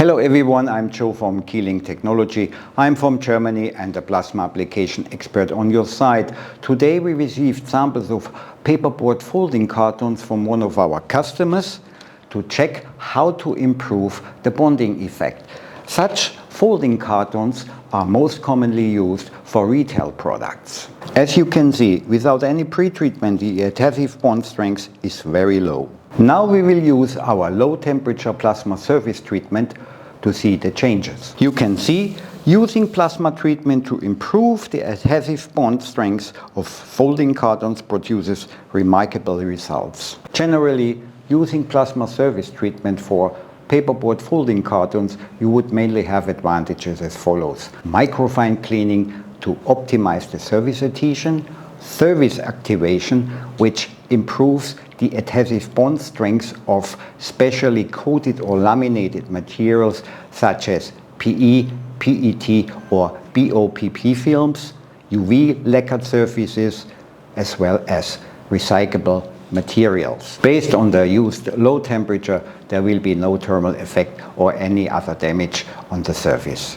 Hello everyone, I'm Joe from KEYLINK Technology. I'm from Germany and a plasma application expert on your side. Today we received samples of paperboard folding cartons from one of our customers to check how to improve the bonding effect. Such folding cartons are most commonly used for retail products. As you can see, without any pre-treatment, the adhesive bond strength is very low. Now we will use our low temperature plasma surface treatment to see the changes. You can see using plasma treatment to improve the adhesive bond strength of folding cartons produces remarkable results. Generally, using plasma surface treatment for paperboard folding cartons, you would mainly have advantages as follows: microfine cleaning to optimize the surface adhesion, surface activation, which improves the adhesive bond strength of specially coated or laminated materials such as PE, PET or BOPP films, UV lacquered surfaces, as well as recyclable materials. Based on the used low temperature, there will be no thermal effect or any other damage on the surface.